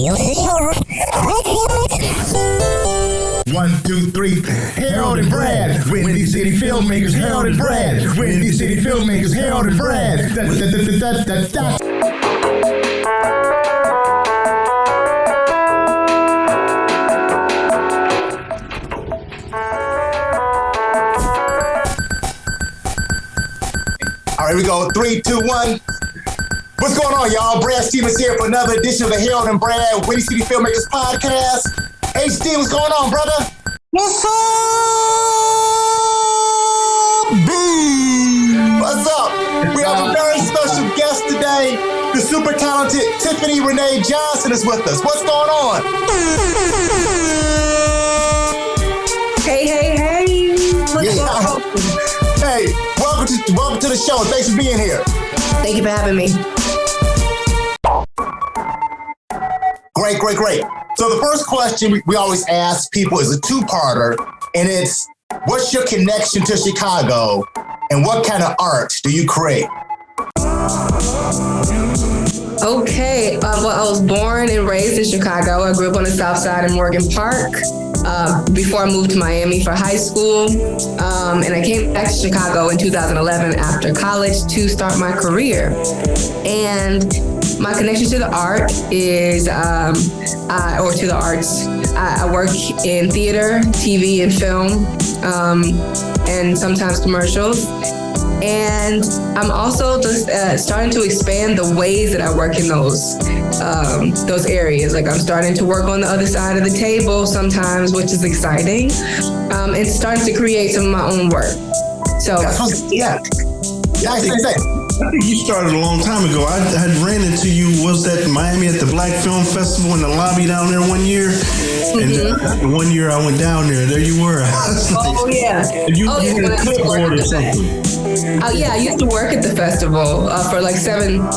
One, two, three. Harold and Brad, Windy City filmmakers. Harold and Brad, Windy City filmmakers. Harold and Brad. All right, we go. 3, 2, 1. What's going on, y'all? Brad Stevens here for another edition of the Harold and Brad Windy City Filmmakers Podcast. HD, what's going on, brother? What's up? Boom! What's up? We have a very special guest today. The super talented Tiffany Renee Johnson is with us. What's going on? Hey. What's going on? Hey, welcome to the show. Thanks for being here. Thank you for having me. Great. So the first question we always ask people is a two-parter, and it's, what's your connection to Chicago, and what kind of art do you create? Okay, well, I was born and raised in Chicago. I grew up on the South Side in Morgan Park before I moved to Miami for high school. And I came back to Chicago in 2011 after college to start my career. And my connection to the art is, to the arts. I work in theater, TV, and film, and sometimes commercials. And I'm also just starting to expand the ways that I work in those areas. Like I'm starting to work on the other side of the table sometimes, which is exciting. And starting to create some of my own work. So Yeah. I think you started a long time ago. I had ran into you, was that in Miami at the Black Film Festival in the lobby down there one year? Mm-hmm. And one year I went down there. There you were. You were a clipboard or something. Yeah, I used to work at the festival for like seven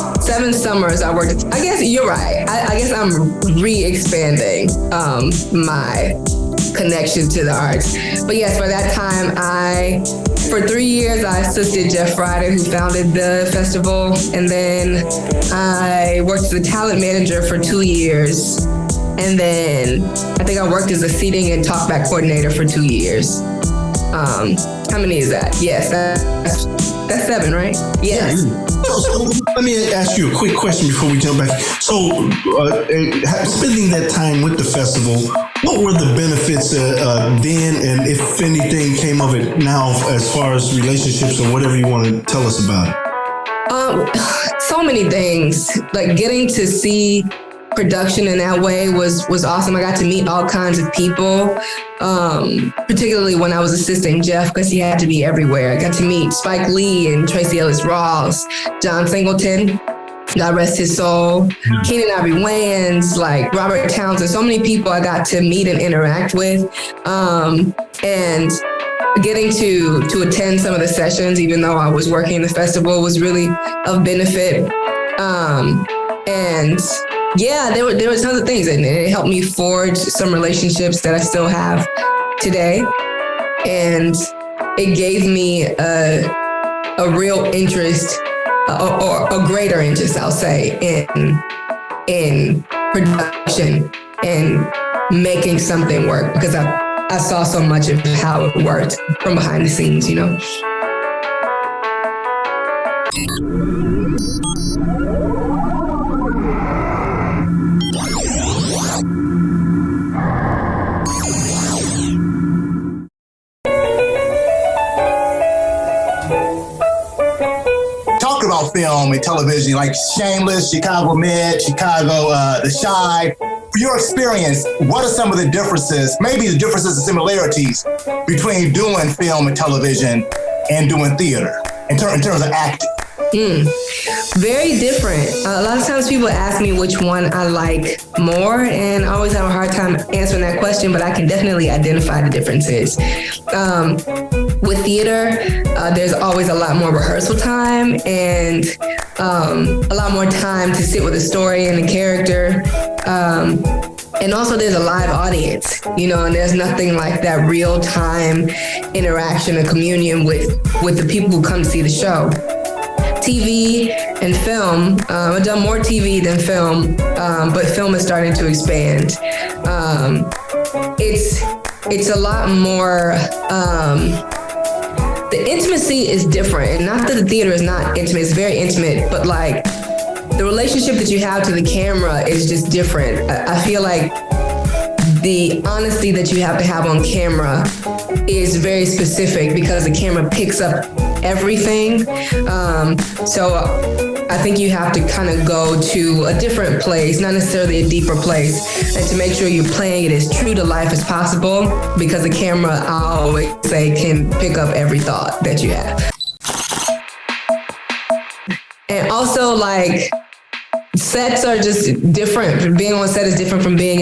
summers. I worked. I guess you're right. I guess I'm re-expanding my connection to the arts. But yes, for that time, for 3 years, I assisted Jeff Ryder, who founded the festival. And then I worked as a talent manager for 2 years. And then I think I worked as a seating and talkback coordinator for 2 years. How many is that? Yes, that's 7, right? Yes. So let me ask you a quick question before we jump back. So spending that time with the festival, what were the benefits then, and if anything came of it now as far as relationships or whatever you want to tell us about it? So many things. Like getting to see production in that way was awesome. I got to meet all kinds of people, particularly when I was assisting Jeff because he had to be everywhere. I got to meet Spike Lee and Tracy Ellis Ross, John Singleton, God rest his soul, Keenan Ivory Wayans, like Robert Townsend, so many people I got to meet and interact with. And getting to attend some of the sessions, even though I was working in the festival, was really of benefit. And yeah, there were tons of things, and it helped me forge some relationships that I still have today. And it gave me a real interest, or a greater interest, I'll say, in production and making something work, because I saw so much of how it worked from behind the scenes, you know. About film and television, like Shameless, Chicago Med, Chicago, The Chi. For your experience, what are some of the differences, maybe the differences and similarities between doing film and television and doing theater in terms of acting? Very different. A lot of times people ask me which one I like more, and I always have a hard time answering that question, but I can definitely identify the differences. With theater, there's always a lot more rehearsal time and a lot more time to sit with the story and the character. And also there's a live audience, you know, and there's nothing like that real time interaction and communion with the people who come to see the show. TV, and film. I've done more TV than film, but film is starting to expand. It's a lot more. The intimacy is different, and not that the theater is not intimate. It's very intimate, but like the relationship that you have to the camera is just different. I feel like the honesty that you have to have on camera is very specific because the camera picks up everything. So I think you have to kind of go to a different place, not necessarily a deeper place, and to make sure you're playing it as true to life as possible, because the camera, I always say, can pick up every thought that you have. And also, like, sets are just different. Being on set is different from being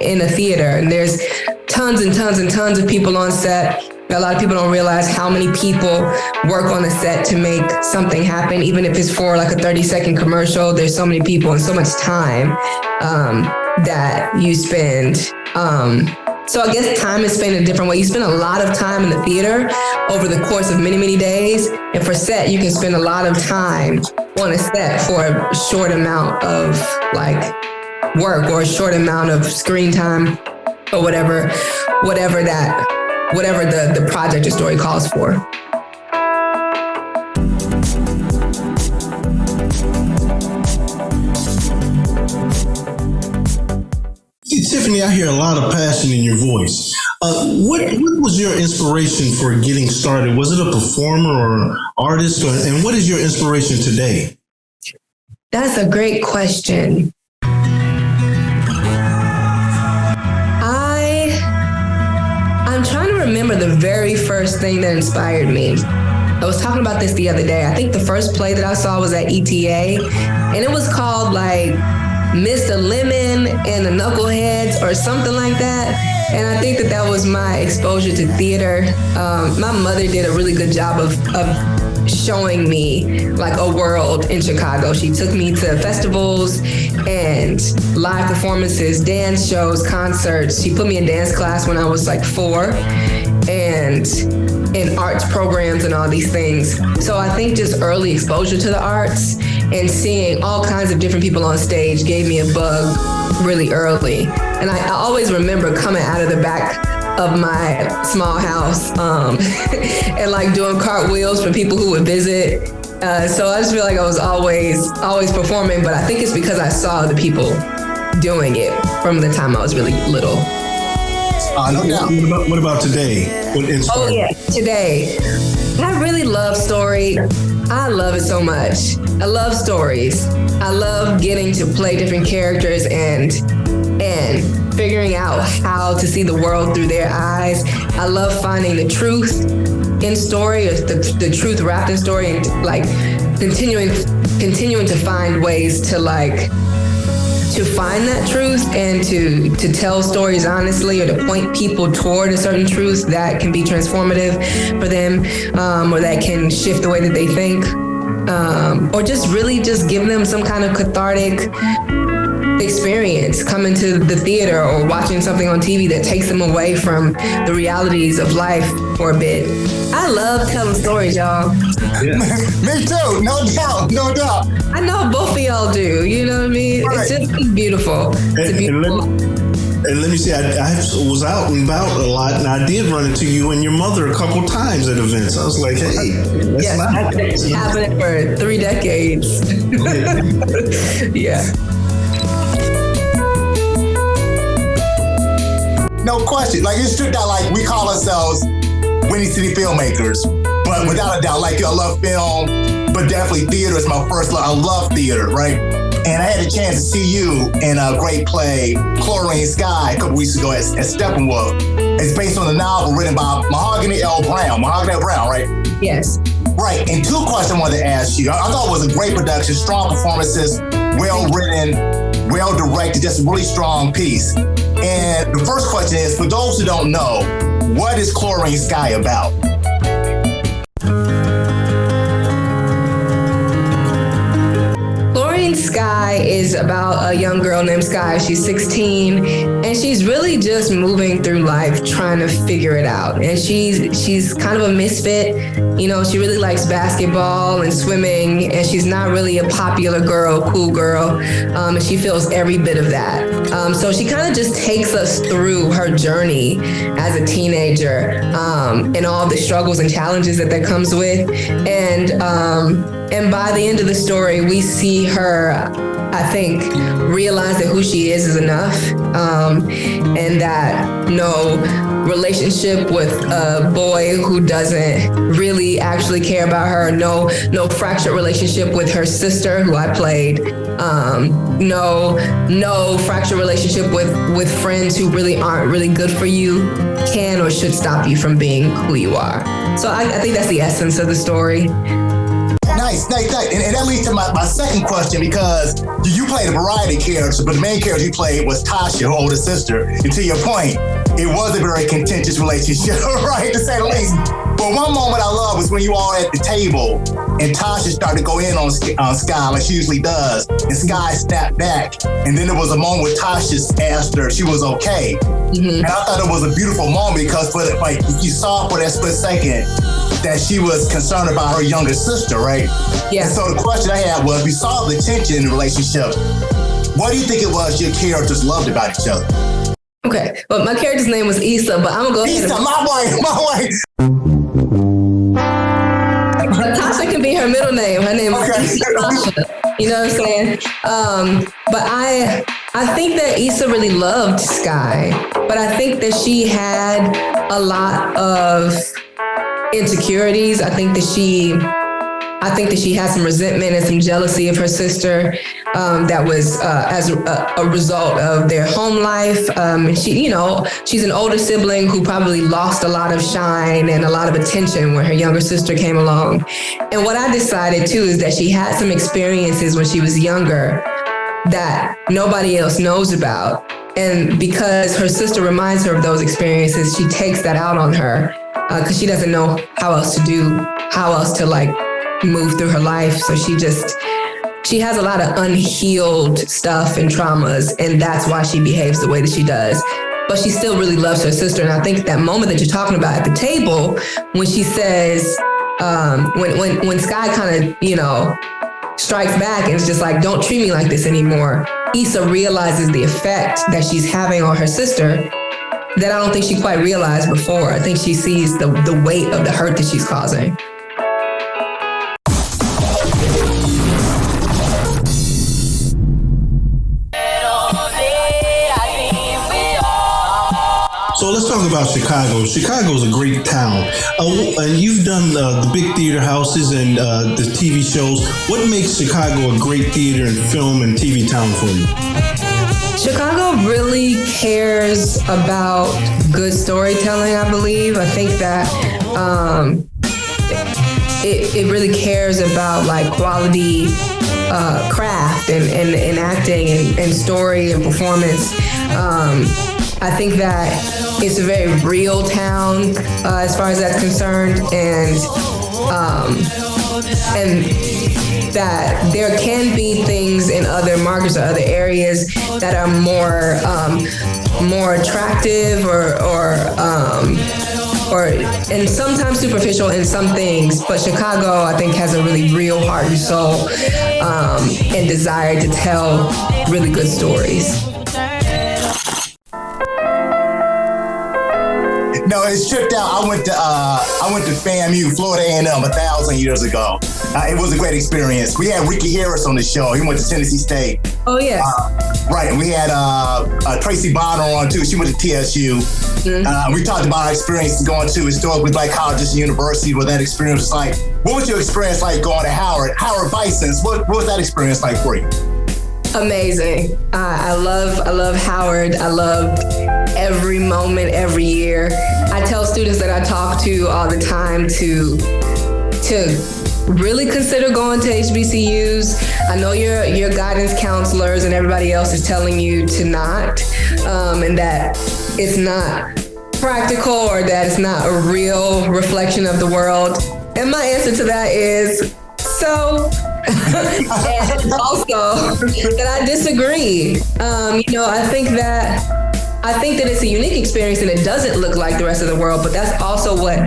in a theater. And there's tons and tons and tons of people on set. A lot of people don't realize how many people work on a set to make something happen. Even if it's for like a 30-second commercial, there's so many people and so much time that you spend. So I guess time is spent in a different way. You spend a lot of time in the theater over the course of many, many days. And for set, you can spend a lot of time on a set for a short amount of like work or a short amount of screen time or whatever the project or story calls for. Tiffany, I hear a lot of passion in your voice. What was your inspiration for getting started? Was it a performer or artist? And what is your inspiration today? That's a great question. I'm trying to remember the very first thing that inspired me. I was talking about this the other day. I think the first play that I saw was at ETA, and it was called like Mr. Lemon and the Knuckleheads or something like that. And I think that was my exposure to theater. My mother did a really good job of showing me like a world in Chicago. She took me to festivals and live performances, dance shows, concerts. She put me in dance class when I was like 4 and in arts programs and all these things. So I think just early exposure to the arts and seeing all kinds of different people on stage gave me a bug really early. And I always remember coming out of the back of my small house and like doing cartwheels for people who would visit. So I just feel like I was always performing, but I think it's because I saw the people doing it from the time I was really little. No doubt. What about today? What inspired? Oh yeah, today. I really love story. I love it so much. I love stories. I love getting to play different characters and figuring out how to see the world through their eyes. I love finding the truth in story, or the truth wrapped in story, and like continuing to find ways to like to find that truth and to tell stories honestly, or to point people toward a certain truth that can be transformative for them, or that can shift the way that they think, or just really just give them some kind of cathartic experience coming to the theater or watching something on TV that takes them away from the realities of life for a bit. I love telling stories, y'all. Yeah. Me too, no doubt. I know both of y'all do, you know what I mean? Right. It's just beautiful. It's beautiful. And let me say, I was out and about a lot, and I did run into you and your mother a couple times at events. I was like, hey, yes, I've been happening for 3 decades. Yeah. No question. Like, it's stripped out, like, we call ourselves Windy City filmmakers, but without a doubt, like, I love film, but definitely theater is my first love. I love theater, right? And I had a chance to see you in a great play, Chlorine Sky, a couple weeks ago at Steppenwolf. It's based on a novel written by Mahogany L. Brown, right? Yes. Right, and 2 questions I wanted to ask you. I thought it was a great production, strong performances, well written, well directed, just a really strong piece. And the first question is, for those who don't know, what is Chlorine Sky about? Chlorine Sky Sky is about a young girl named Sky. She's 16, and she's really just moving through life trying to figure it out. And she's kind of a misfit. You know, she really likes basketball and swimming, and she's not really a popular girl, cool girl. And she feels every bit of that. So she kind of just takes us through her journey as a teenager, and all the struggles and challenges that comes with. And by the end of the story, we see her, I think, realize that who she is enough, and that no relationship with a boy who doesn't really actually care about her, no fractured relationship with her sister, who I played, no fractured relationship with friends who really aren't really good for you can or should stop you from being who you are. So I think that's the essence of the story. Nice. And that leads to my second question, because you played a variety of characters, but the main character you played was Tasha, her older sister. And to your point, it was a very contentious relationship, right, to say the least. But one moment I love was when you all at the table and Tasha started to go in on Sky like she usually does, and Sky snapped back. And then there was a moment where Tasha asked her if she was okay. Mm-hmm. And I thought it was a beautiful moment because you saw for that split second that she was concerned about her younger sister, right? Yeah. And so the question I had was, we saw the tension in the relationship. What do you think it was your characters loved about each other? Okay, well, my character's name was Issa, but I'm gonna go ahead. Issa, my wife. Tasha can be her middle name. Her name is Issa Tasha. You know what I'm saying? But I think that Issa really loved Sky, but I think that she had a lot of insecurities. I think that she had some resentment and some jealousy of her sister, that was as a result of their home life. And she's an older sibling who probably lost a lot of shine and a lot of attention when her younger sister came along. And what I decided too is that she had some experiences when she was younger that nobody else knows about. And because her sister reminds her of those experiences, she takes that out on her, because she doesn't know how else to like move through her life. So she has a lot of unhealed stuff and traumas, and that's why she behaves the way that she does. But she still really loves her sister. And I think that moment that you're talking about at the table, when she says, when Sky kind of, strikes back and it's just like, don't treat me like this anymore. Issa realizes the effect that she's having on her sister that I don't think she quite realized before. I think she sees the weight of the hurt that she's causing. So let's talk about Chicago. Chicago is a great town. And you've done the big theater houses and the TV shows. What makes Chicago a great theater and film and TV town for you? Chicago really cares about good storytelling, I believe. I think that it really cares about like quality craft and acting and story and performance. I think that it's a very real town as far as that's concerned, and that there can be things in other markets or other areas that are more attractive or and sometimes superficial in some things, but Chicago, I think, has a really real heart and soul and desire to tell really good stories. No, it's tripped out. I went to FAMU, Florida A&M, 1,000 years ago. It was a great experience. We had Ricky Harris on the show. He went to Tennessee State. Oh yeah. Right. We had Tracy Bonner on too. She went to TSU. Mm-hmm. We talked about our experience going to historically black colleges and universities. What that experience was like. What was your experience like going to Howard Bison's? What was that experience like for you? Amazing. I love Howard. I loved every moment, every year. I tell students that I talk to all the time to really consider going to HBCUs. I know your guidance counselors and everybody else is telling you to not, and that it's not practical or that it's not a real reflection of the world. And my answer to that is so. And also that I disagree. I think that it's a unique experience and it doesn't look like the rest of the world, but that's also what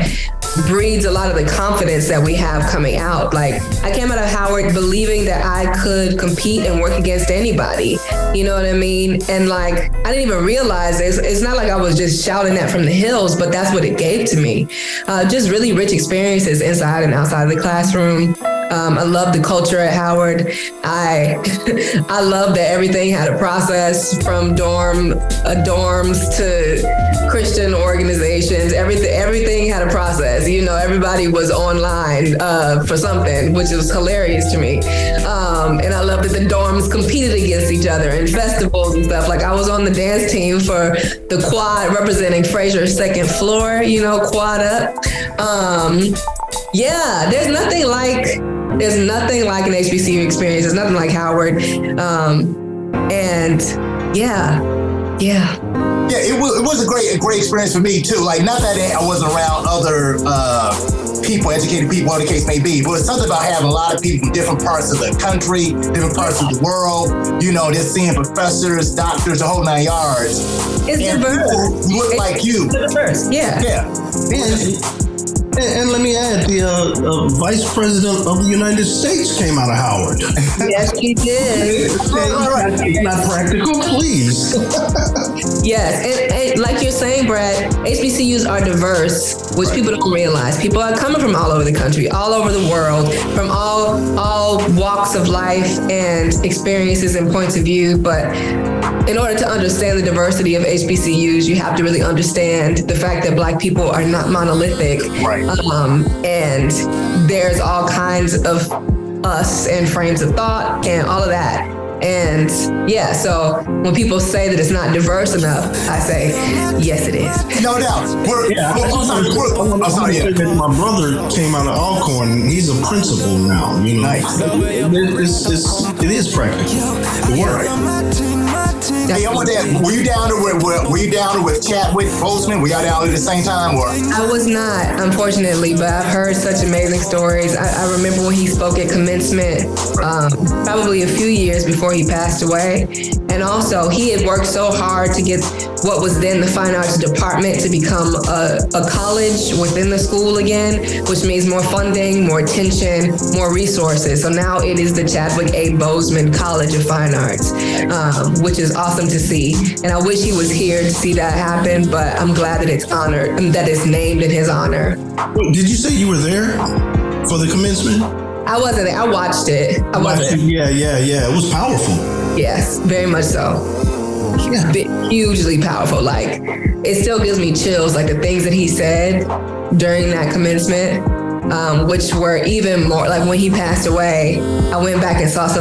breeds a lot of the confidence that we have coming out. Like, I came out of Howard believing that I could compete and work against anybody. You know what I mean? And like, I didn't even realize it's not like I was just shouting that from the hills, but that's what it gave to me. Just really rich experiences inside and outside of the classroom. I love the culture at Howard. I love that everything had a process, from dorms to Christian organizations. Everything had a process. You know, everybody was online for something, which was hilarious to me. And I love that the dorms competed against each other in festivals and stuff. Like, I was on the dance team for the quad representing Frazier's second floor, you know, quad up. Yeah, there's nothing like an HBCU experience. There's nothing like Howard. And yeah. Yeah, it was a great experience for me too. Like, not that I wasn't around other people, educated people, whatever the case may be, but it's something about having a lot of people from different parts of the country, different parts of the world. You know, just seeing professors, doctors, the whole 9 yards. It's diverse. Who look like you. It's diverse. Yeah. And let me add, the Vice President of the United States came out of Howard. Yes, she did. It's not practical, please. Yes, and like you're saying, Brad, HBCUs are diverse, which people don't realize. People are coming from all over the country, all over the world, from all walks of life and experiences and points of view. But in order to understand the diversity of HBCUs, you have to really understand the fact that Black people are not monolithic. Right. And there's all kinds of us and frames of thought and all of that. And yeah, so when people say that it's not diverse enough, I say, yes, it is. No doubt. My brother came out of Alcorn. He's a principal now. You know, nice. It is practical. It works. Hey, I want to ask, were you down there with Chadwick Boseman? Were y'all down there at the same time, or? I was not, unfortunately, but I've heard such amazing stories. I remember when he spoke at commencement, probably a few years before he passed away. And also, he had worked so hard to get what was then the Fine Arts Department to become a college within the school again, which means more funding, more attention, more resources. So now it is the Chadwick A. Boseman College of Fine Arts, which is awesome to see. And I wish he was here to see that happen, but I'm glad that it's honored, that it's named in his honor. Did you say you were there for the commencement? I wasn't there. I watched it. Yeah. It was powerful. Yes, very much so. Yeah. Hugely powerful. Like, it still gives me chills, like the things that he said during that commencement, which were even more, like when he passed away, I went back and saw some